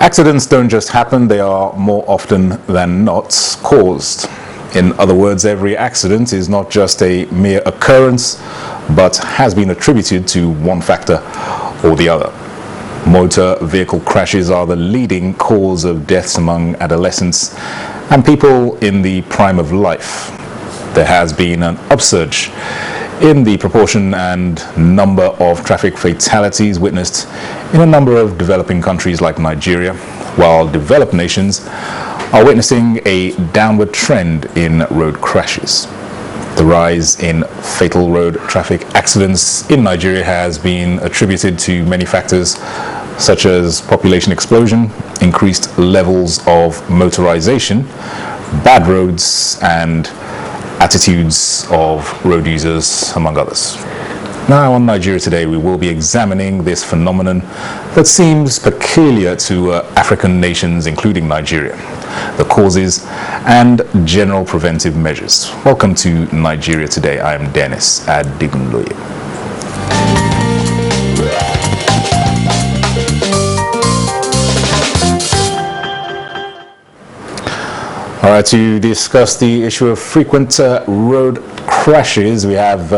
Accidents don't just happen, they are more often than not caused. In other words, every accident is not just a mere occurrence, but has been attributed to one factor or the other. Motor vehicle crashes are the leading cause of deaths among adolescents and people in the prime of life. There has been an upsurge in the proportion and number of traffic fatalities witnessed in a number of developing countries like Nigeria, while developed nations are witnessing a downward trend in road crashes. The rise in fatal road traffic accidents in Nigeria has been attributed to many factors such as population explosion, increased levels of motorization, bad roads, and attitudes of road users, among others. Now on Nigeria Today, we will be examining this phenomenon that seems peculiar to African nations, including Nigeria, the causes and general preventive measures. Welcome to Nigeria Today. I am Dennis Adigunloye. All right, to discuss the issue of frequent road crashes, we have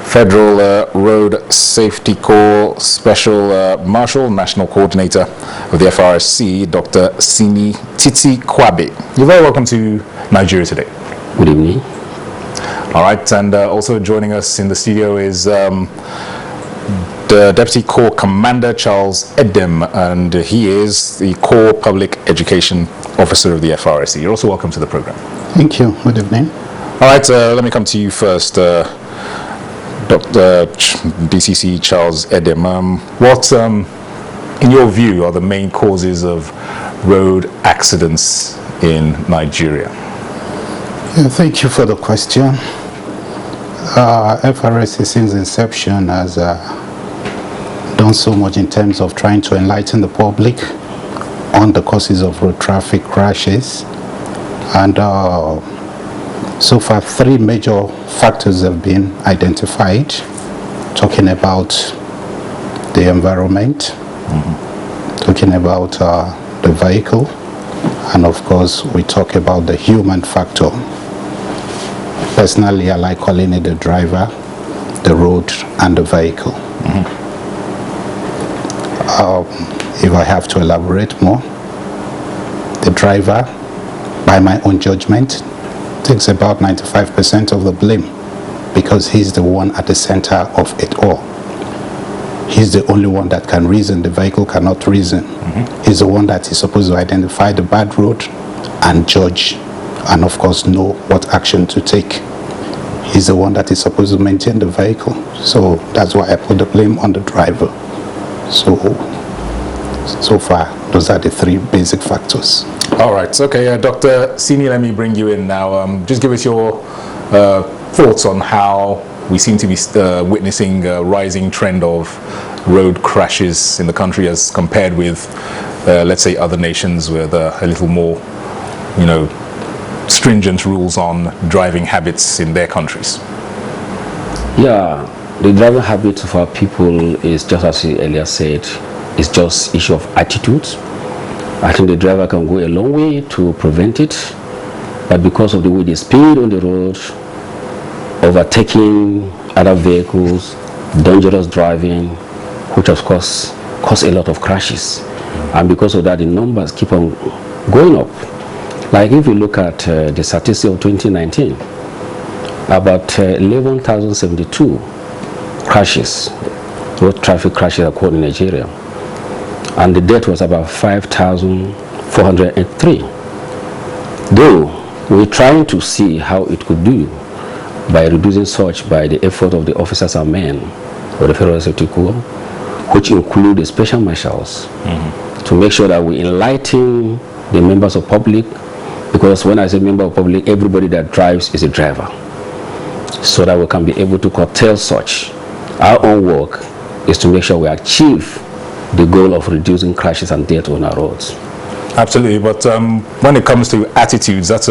Federal Road Safety Corps Special Marshal, National Coordinator of the FRSC, Dr. Simi Titi Kwabe. You're very welcome to Nigeria Today. Good evening. All right, and also joining us in the studio is the Deputy Corps Commander, Charles Edem, and he is the Corps Public Education Officer of the FRSC. You're also welcome to the program. Thank you. Good evening. All right, let me come to you first, Dr. DCC Charles Edem. What, in your view, are the main causes of road accidents in Nigeria? Yeah, thank you for the question. FRSC since inception has done so much in terms of trying to enlighten the public on the causes of road traffic crashes, and so far 3 major factors have been identified, talking about the environment, talking about the vehicle, and of course we talk about the human factor. Personally, I like calling it the driver, the road, and the vehicle. If I have to elaborate more, the driver, by my own judgment, takes about 95% of the blame because he's the one at the center of it all. He's the only one that can reason. The vehicle cannot reason. He's the one that is supposed to identify the bad road and judge, and of course know what action to take. He's the one that is supposed to maintain the vehicle. So that's why I put the blame on the driver. So far, those are the 3 basic factors. All right. Okay, Dr. Sini, let me bring you in now. Just give us your thoughts on how we seem to be witnessing a rising trend of road crashes in the country as compared with, let's say, other nations with a little more, stringent rules on driving habits in their countries. Yeah, the driving habits of our people is just as you earlier said, it's just issue of attitudes. I think the driver can go a long way to prevent it, but because of the way they speed on the road, overtaking other vehicles, dangerous driving, which of course cause a lot of crashes, and because of that the numbers keep on going up. Like if you look at the statistics of 2019, about 11,072 crashes, road traffic crashes occurred in Nigeria, and the death was about 5,403. Though we're trying to see how it could do by reducing such by the effort of the officers and men of the Federal Safety Corps, which include the special marshals, to make sure that we enlighten the members of public, because when I say member of public, everybody that drives is a driver, so that we can be able to curtail such. Our own work is to make sure we achieve the goal of reducing crashes and death on our roads. Absolutely, but when it comes to attitudes, that's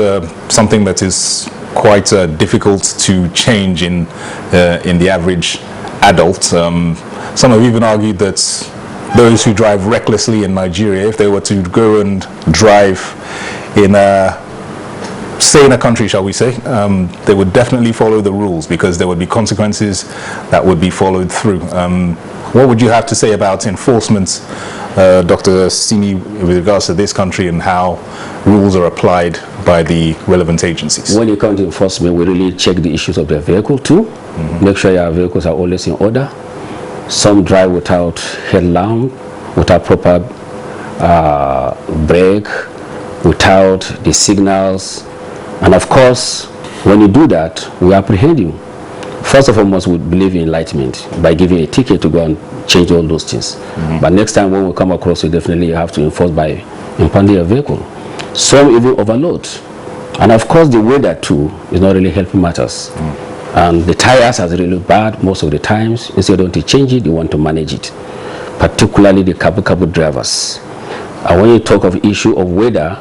something that is quite difficult to change in the average adult. Some have even argued that those who drive recklessly in Nigeria, if they were to go and drive in a saner country, shall we say, they would definitely follow the rules, because there would be consequences that would be followed through. What would you have to say about enforcement, Dr. Simi, with regards to this country and how rules are applied by the relevant agencies? When it comes to enforcement, we really check the issues of the vehicle too. Make sure your vehicles are always in order. Some drive without headlamp, without proper brake, without the signals. And of course, when you do that, we apprehend you. First of all, we believe in enlightenment by giving a ticket to go and change all those things. But next time when we come across you, definitely you have to enforce by impounding a vehicle. Some even overload. And of course, the weather too is not really helping matters. And the tires are really bad most of the times. Instead of to change it, they want to manage it. Particularly the cabo drivers. And when you talk of issue of weather,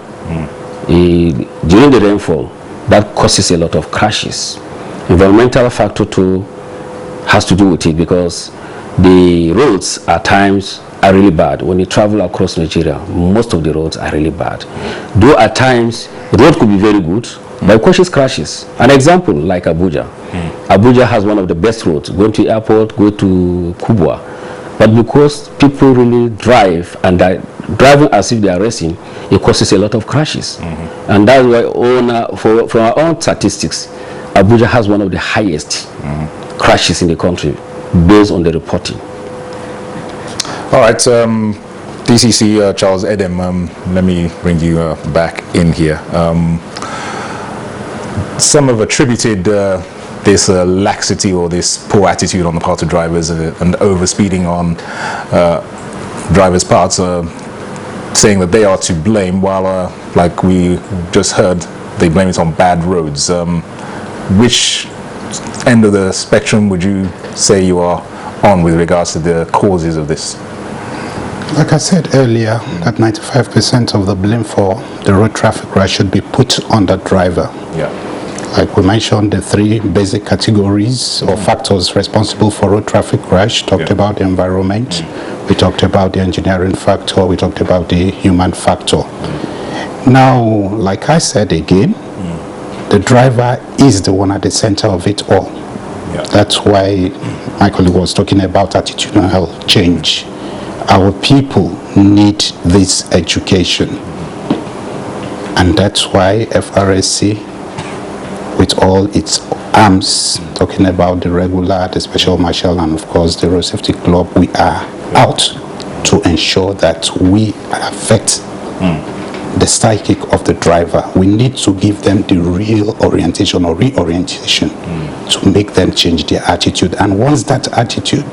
during the rainfall, that causes a lot of crashes. Environmental factor too has to do with it, because the roads at times are really bad. When you travel across Nigeria, most of the roads are really bad. Though at times, the road could be very good, but it causes crashes. An example, like Abuja. Abuja has one of the best roads. Going to the airport, go to Kubwa. But because people really drive, and driving as if they are racing, it causes a lot of crashes. And that's why, from our own statistics, Abuja has one of the highest crashes in the country, based on the reporting. All right, DCC Charles Edem, let me bring you back in here. Some have attributed this laxity or this poor attitude on the part of drivers and overspeeding on drivers' parts, saying that they are to blame, while, like we just heard, they blame it on bad roads. Which end of the spectrum would you say you are on with regards to the causes of this? Like I said earlier, that 95% of the blame for the road traffic crash should be put on the driver. Yeah. Like we mentioned, the three basic categories or factors responsible for road traffic crash. Talked about the environment, we talked about the engineering factor, we talked about the human factor. Now, like I said again, the driver is the one at the center of it all. Yeah. That's why my colleague was talking about attitudinal change. Our people need this education. And that's why FRSC, with all its arms, talking about the regular, the special marshal, and of course the road safety club, we are out to ensure that we affect the psychic of the driver. We need to give them the real orientation or reorientation to make them change their attitude. And once that attitude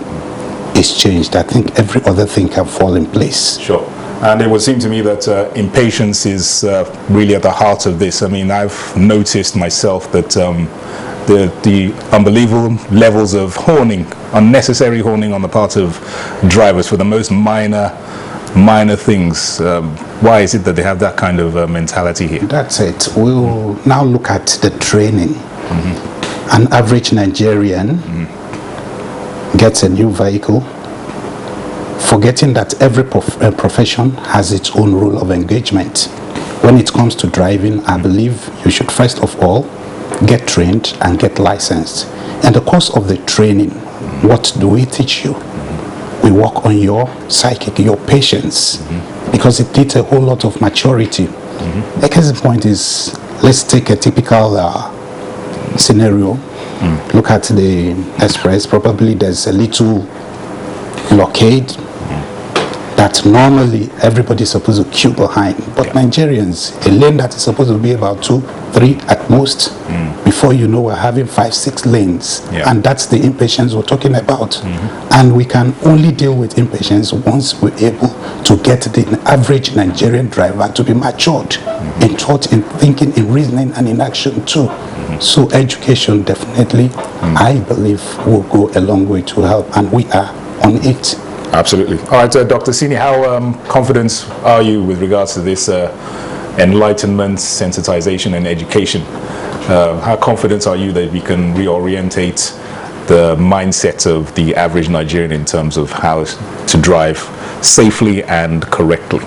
is changed, I think every other thing can fall in place. Sure. And it would seem to me that impatience is really at the heart of this. I mean, I've noticed myself that the unbelievable levels of horning, unnecessary horning on the part of drivers for the most minor things. Why is it that they have that kind of mentality here? That's it. We'll now look at the training. An average Nigerian gets a new vehicle, forgetting that every profession has its own rule of engagement. When it comes to driving, I believe you should first of all get trained and get licensed. In the course of the training, what do we teach you? We work on your psychic, your patience, because it needs a whole lot of maturity. The case in point is, let's take a typical scenario. Look at the express. Probably there's a little blockade that normally everybody's supposed to queue behind. But Nigerians, a lane that is supposed to be about 2, 3 at most, before you know, we're having 5, 6 lanes. And that's the impatience we're talking about. And we can only deal with impatience once we're able to get the average Nigerian driver to be matured in thought, in thinking, in reasoning, and in action too. So education definitely, I believe, will go a long way to help, and we are on it. Absolutely. All right, Dr. Sini, how confident are you with regards to this enlightenment, sensitization, and education? How confident are you that we can reorientate the mindset of the average Nigerian in terms of how to drive safely and correctly?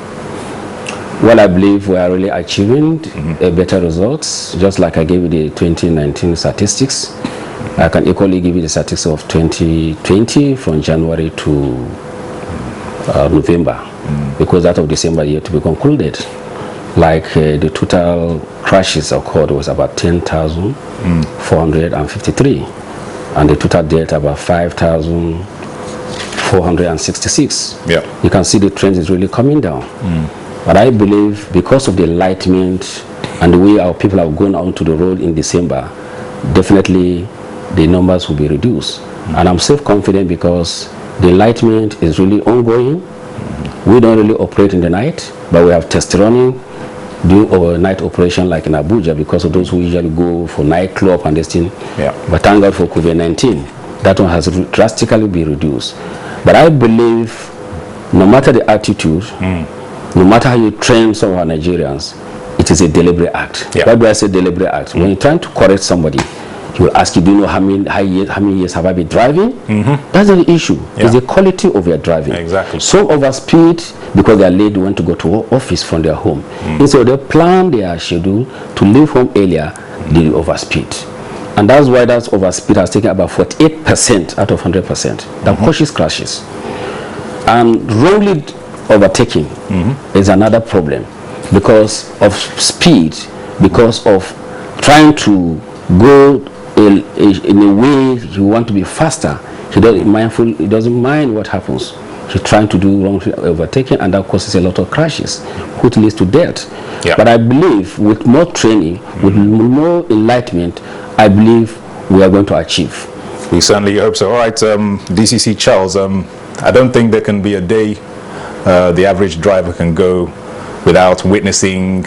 Well, I believe we are really achieving better results. Just like I gave you the 2019 statistics, I can equally give you the statistics of 2020 from January to November, because that of December yet to be concluded. Like the total crashes occurred was about 10,453, and the total death about 5,466. Yeah. You can see the trend is really coming down. But I believe because of the enlightenment and the way our people have gone out to the road in December, definitely the numbers will be reduced. And I'm self-confident because the enlightenment is really ongoing. We don't really operate in the night, but we have test running, do overnight operation like in Abuja because of those who usually go for nightclub and this thing. Yeah. But thank God for COVID-19, that one has drastically been reduced. But I believe no matter the attitude, no matter how you train some of our Nigerians, it is a deliberate act. Yeah. Why do I say deliberate act? When you're trying to correct somebody, he will ask you, do you know how many years have I been driving? That's not the issue. Yeah. It's the quality of your driving. Exactly. Some overspeed because they are late, they want to go to office from their home. And so they plan their schedule to leave home earlier, they overspeed. And that's why that overspeed has taken about 48% out of 100%. That causes crashes. And wrongly overtaking is another problem because of speed, because of trying to go in a way you want to be faster. He doesn't mind what happens. He's trying to do wrong overtaking, and that causes a lot of crashes, which leads to death. Yeah. But I believe with more training, with more enlightenment, I believe we are going to achieve. We certainly hope so. All right, DCC Charles, I don't think there can be a day the average driver can go without witnessing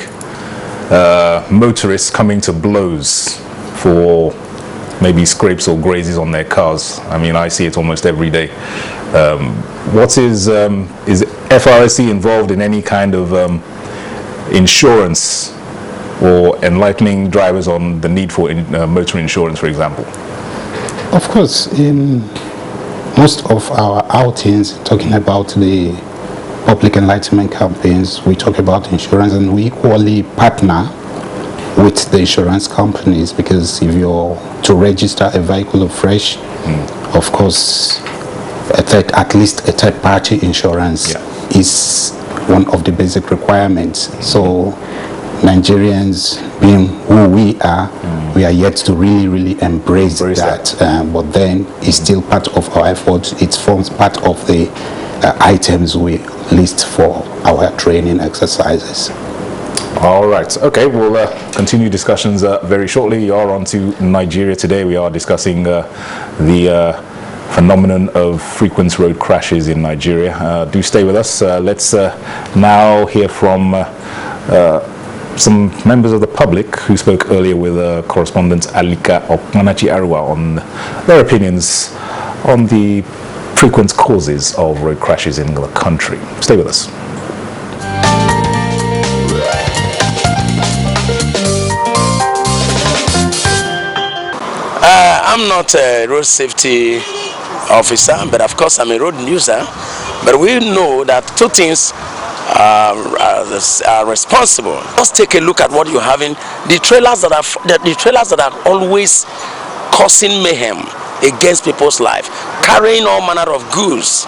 motorists coming to blows for maybe scrapes or grazes on their cars. I mean, I see it almost every day. Is FRSC involved in any kind of insurance or enlightening drivers on the need for motor insurance, for example? Of course, in most of our outings, talking about the public enlightenment campaigns, we talk about insurance, and we equally partner with the insurance companies, because if you're to register a vehicle afresh, of course, at least a third-party insurance is one of the basic requirements. So Nigerians, being who we are yet to really embrace that. But then it's still part of our efforts. It forms part of the items we list for our training exercises. All right. Okay, we'll continue discussions very shortly. You are on to Nigeria today. We are discussing the phenomenon of frequent road crashes in Nigeria. Do stay with us. Let's now hear from some members of the public who spoke earlier with correspondent Alika Okmanachi Arwa on their opinions on the frequent causes of road crashes in the country. Stay with us. I'm not a road safety officer, but of course I'm a road user. But we know that two things are responsible. Let's take a look at what you're having. The trailers that are always causing mayhem against people's life, carrying all manner of goods.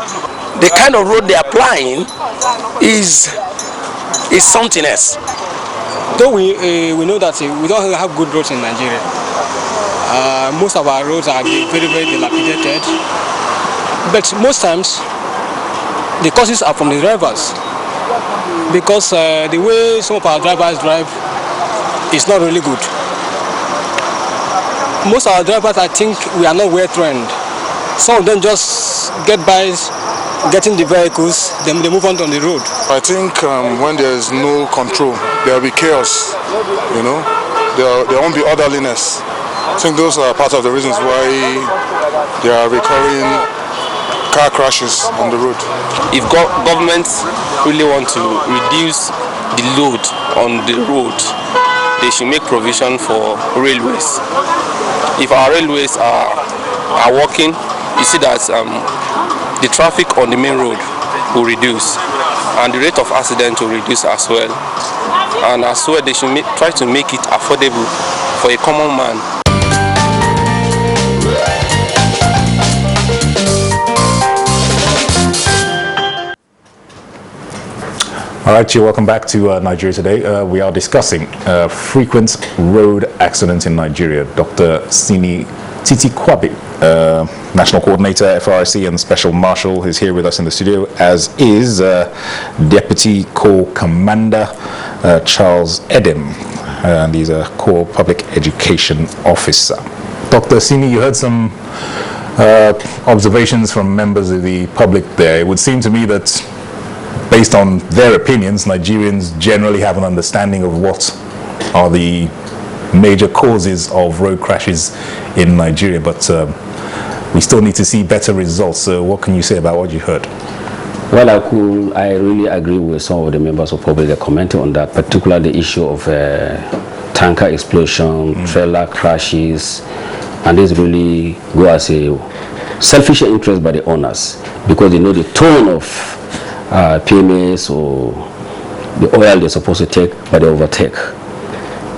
The kind of road they're applying is something else. Though we know that we don't have good roads in Nigeria. Most of our roads are very dilapidated. But most times, the causes are from the drivers. Because the way some of our drivers drive is not really good. Most of our drivers, I think, we are not well trained. Some of them just get by getting the vehicles, then they move on the road. I think when there is no control, there will be chaos, you know. There won't be orderliness. I think those are part of the reasons why there are recurring car crashes on the road. If governments really want to reduce the load on the road, they should make provision for railways. If our railways are are working, you see that the traffic on the main road will reduce and the rate of accident will reduce as well. And as well, they should try to make it affordable for a common man. All right, you're welcome back to Nigeria Today. We are discussing frequent road accidents in Nigeria. Dr. Simi Titi, National Coordinator, FRC, and Special Marshal, is here with us in the studio, as is Deputy Corps Commander Charles Edem, and he's a Corps Public Education Officer. Dr. Simi, you heard some observations from members of the public there. It would seem to me that, based on their opinions, Nigerians generally have an understanding of what are the major causes of road crashes in Nigeria, but we still need to see better results. So what can you say about what you heard? Well, I really agree with some of the members of public that commented on that, particularly the issue of tanker explosion, trailer crashes, and this really go as a selfish interest by the owners, because they know the tone of PMS or the oil they're supposed to take, but they overtake.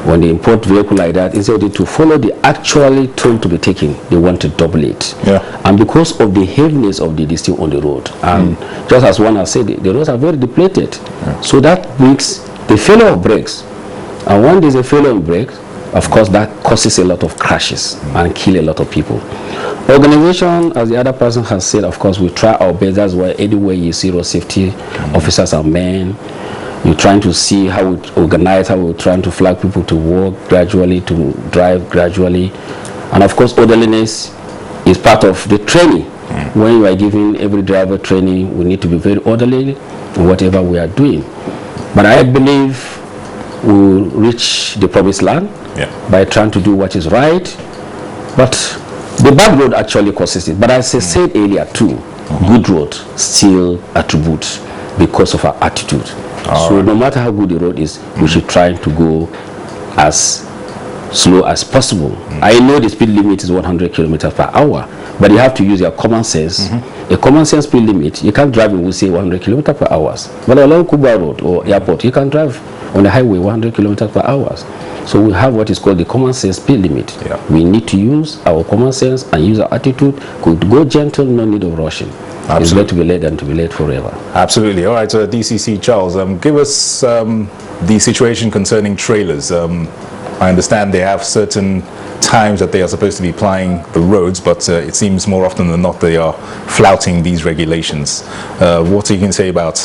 When they import vehicle like that, instead of to follow the actually toll to be taken, they want to double it. Yeah. And because of the heaviness of the distance on the road, and just as one has said, the roads are very depleted. Yeah. So that makes the failure of brakes. And when there's a failure of brakes, of course, that causes a lot of crashes and kill a lot of people. Organization, as the other person has said, of course, we try our best. That's why anywhere you see road safety officers are men. You're trying to see how we organize, how we're trying to flag people to walk gradually, to drive gradually. And of course, orderliness is part of the training. When you are giving every driver training, we need to be very orderly in whatever we are doing. But I believe we'll reach the promised land by trying to do what is right. But the bad road actually causes it. But as I said earlier too, good road still attributes because of our attitude. So no matter how good the road is, we should try to go as slow as possible. I know the speed limit is 100 kilometers per hour, but you have to use your common sense. A common sense speed limit, you can't drive, we say 100 kilometers per hour. But along Kuba Road or airport, you can drive on the highway 100 kilometers per hour. So we have what is called the common sense speed limit. We need to use our common sense and use our attitude. Could go gentle, no need of rushing. Absolutely. It's better to be late than to be late forever. Absolutely. All right, so DCC Charles, give us the situation concerning trailers. I understand they have certain times that they are supposed to be plying the roads, but it seems more often than not they are flouting these regulations. What you can say about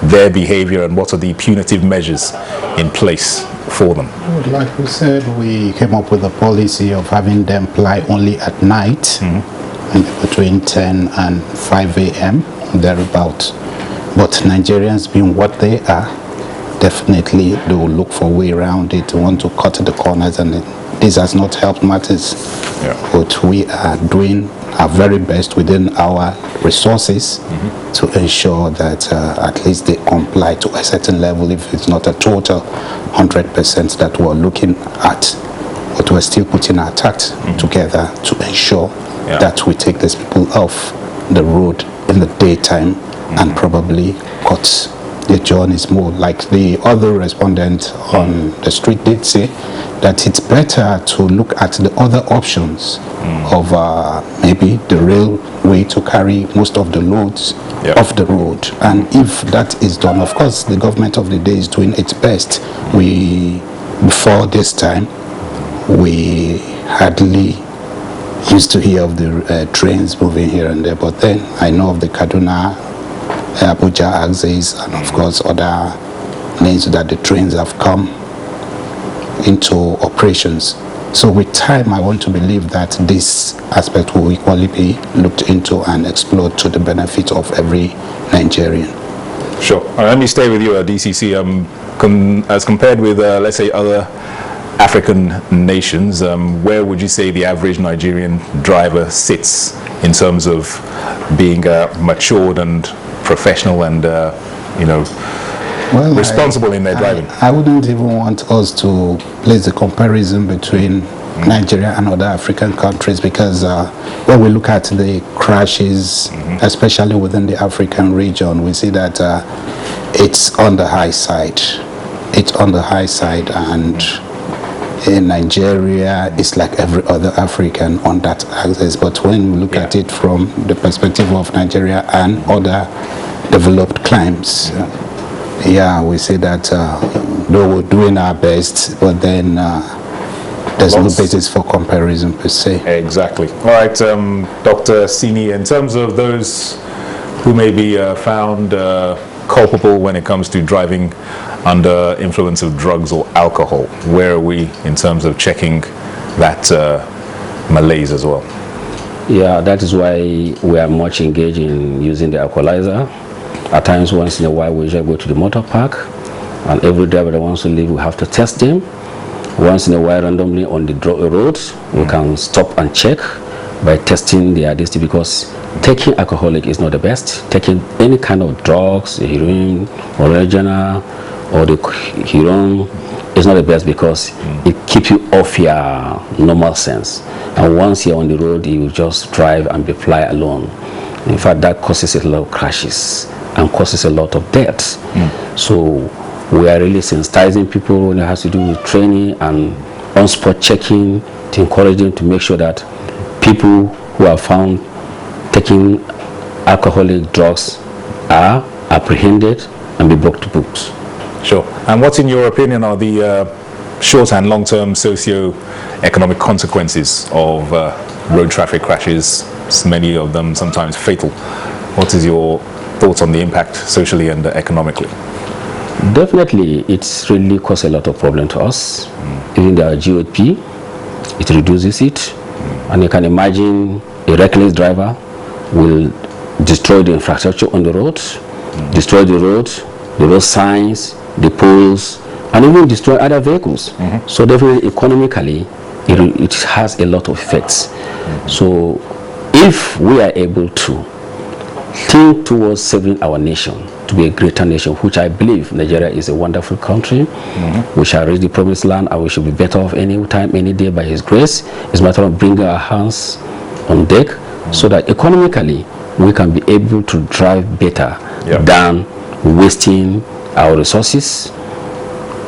their behavior, and what are the punitive measures in place for them? Like we said, we came up with a policy of having them ply only at night, between 10 and 5 a.m. thereabout. But Nigerians, being what they are, definitely they will look for a way around it, want to cut the corners, and this has not helped matters. But we are doing our very best within our resources to ensure that at least they comply to a certain level, if it's not a total 100% that we're looking at. But we're still putting our tact together to ensure that we take these people off the road in the daytime and probably cut the journeys more. Like the other respondent on the street did say, that it's better to look at the other options of maybe the railway to carry most of the loads off the road. And if that is done, of course, the government of the day is doing its best. Before this time, we hardly used to hear of the trains moving here and there, but then I know of the Kaduna, Abuja axis, and of course other lanes that the trains have come into operations. So with time, I want to believe that this aspect will equally be looked into and explored to the benefit of every Nigerian. Sure. Let me stay with you, DCC. As compared with, let's say, other African nations, where would you say the average Nigerian driver sits in terms of being matured and professional and, responsible in their driving? I wouldn't even want us to place a comparison between Nigeria and other African countries, because when we look at the crashes, especially within the African region, we see that it's on the high side. It's on the high side, and in Nigeria, it's like every other African on that axis. But when we look at it from the perspective of Nigeria and other developed climes, we see that though we're doing our best, but then there's no basis for comparison per se. Exactly. All right, Dr. Simi, in terms of those who may be found culpable when it comes to driving under influence of drugs or alcohol, where are we in terms of checking that malaise as well? Yeah, that is why we are much engaged in using the alcoholizer. At times, once in a while, we just go to the motor park, and every driver that wants to leave, we have to test them. Once in a while, randomly on the roads, we can stop and check by testing the identity, because taking alcoholic is not the best. Taking any kind of drugs, heroin, original, or the heroin is not the best, because it keeps you off your normal sense. And once you're on the road, you just drive and fly alone. In fact, that causes a lot of crashes and causes a lot of deaths. So we are really sensitizing people when it has to do with training and on-spot checking to encourage them to make sure that people who are found taking alcoholic drugs are apprehended and be brought to books. Sure. And what, in your opinion, are the short and long-term socio-economic consequences of road traffic crashes, many of them sometimes fatal? What is your thoughts on the impact socially and economically? Definitely, it's really caused a lot of problem to us. Even the GOP, it reduces it. And you can imagine a reckless driver will destroy the infrastructure on the roads, destroy the road signs, the poles, and even destroy other vehicles. So definitely, economically, it has a lot of effects. So if we are able to think towards saving our nation to be a greater nation, which I believe Nigeria is a wonderful country. We shall reach the promised land, and we should be better off any time, any day by His grace. It's a matter of bringing our hands on deck so that economically we can be able to drive better than wasting our resources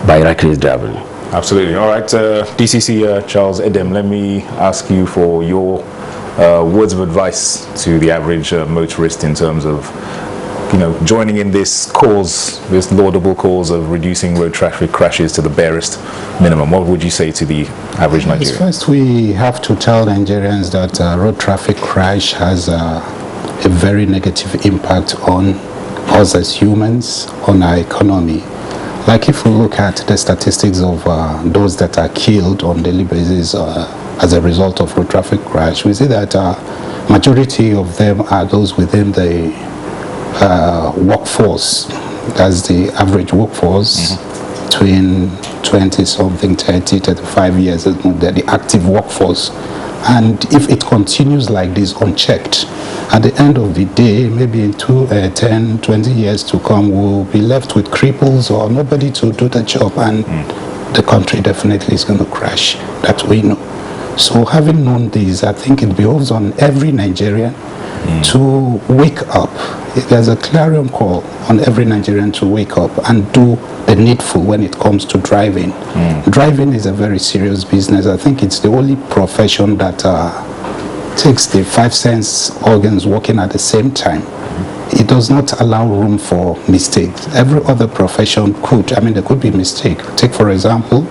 by reckless driving. Absolutely. All right, DCC Charles Edem, let me ask you for your words of advice to the average motorist in terms of joining in this cause, this laudable cause of reducing road traffic crashes to the barest minimum. What would you say to the average Nigerian? First, we have to tell Nigerians that road traffic crash has a very negative impact on us as humans, on our economy. Like if we look at the statistics of those that are killed on a daily basis as a result of road traffic crash, we see that majority of them are those within the workforce. That's the average workforce, between 20-something, 30, 35 years, they're the active workforce. And if it continues like this unchecked, at the end of the day, maybe in 10, 20 years to come, we'll be left with cripples or nobody to do the job, and the country definitely is going to crash. That we know. So having known this, I think it behoves on every Nigerian to wake up. There's a clarion call on every Nigerian to wake up and do the needful when it comes to driving. Driving is a very serious business. I think it's the only profession that takes the 5 sense organs working at the same time. It does not allow room for mistakes. Every other profession could. There could be mistake. Take, for example,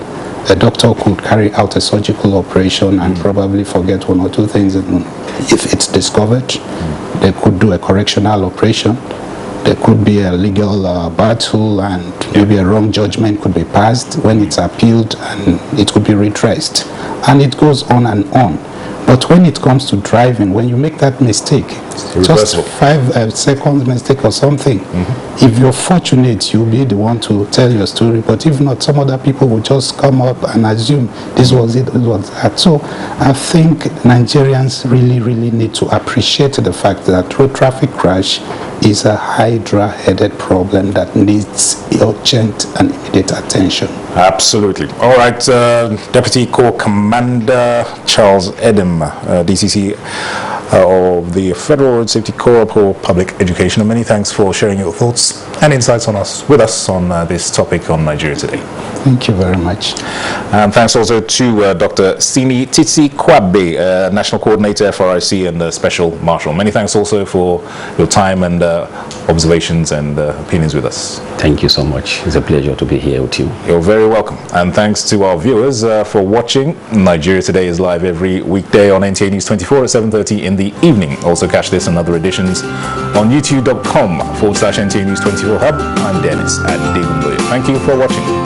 a doctor could carry out a surgical operation and probably forget 1 or 2 things. If it's discovered, they could do a correctional operation. There could be a legal battle, and maybe a wrong judgment could be passed. When it's appealed, and it could be redressed. And it goes on and on. But when it comes to driving, when you make that mistake, just 5 seconds mistake or something, if you're fortunate, you'll be the one to tell your story. But if not, some other people will just come up and assume this was it, this was that. So I think Nigerians really, really need to appreciate the fact that road traffic crash is a hydra-headed problem that needs urgent and immediate attention. Absolutely. All right, Deputy Corps Commander Charles Edem, DCC of the Federal Road Safety Corps for Public Education. And many thanks for sharing your thoughts and insights with us on this topic on Nigeria Today. Thank you very much. And thanks also to Dr. Simi Titi, National Coordinator, FRIC, and Special Marshal. Many thanks also for your time and observations and opinions with us. Thank you so much. It's a pleasure to be here with you. You're very welcome. And thanks to our viewers for watching. Nigeria Today is live every weekday on NTA News 24 at 7:30 in the evening. Also catch this and other editions on youtube.com/NTA News 24 Hub. I'm Dennis at Degundoye. Thank you for watching.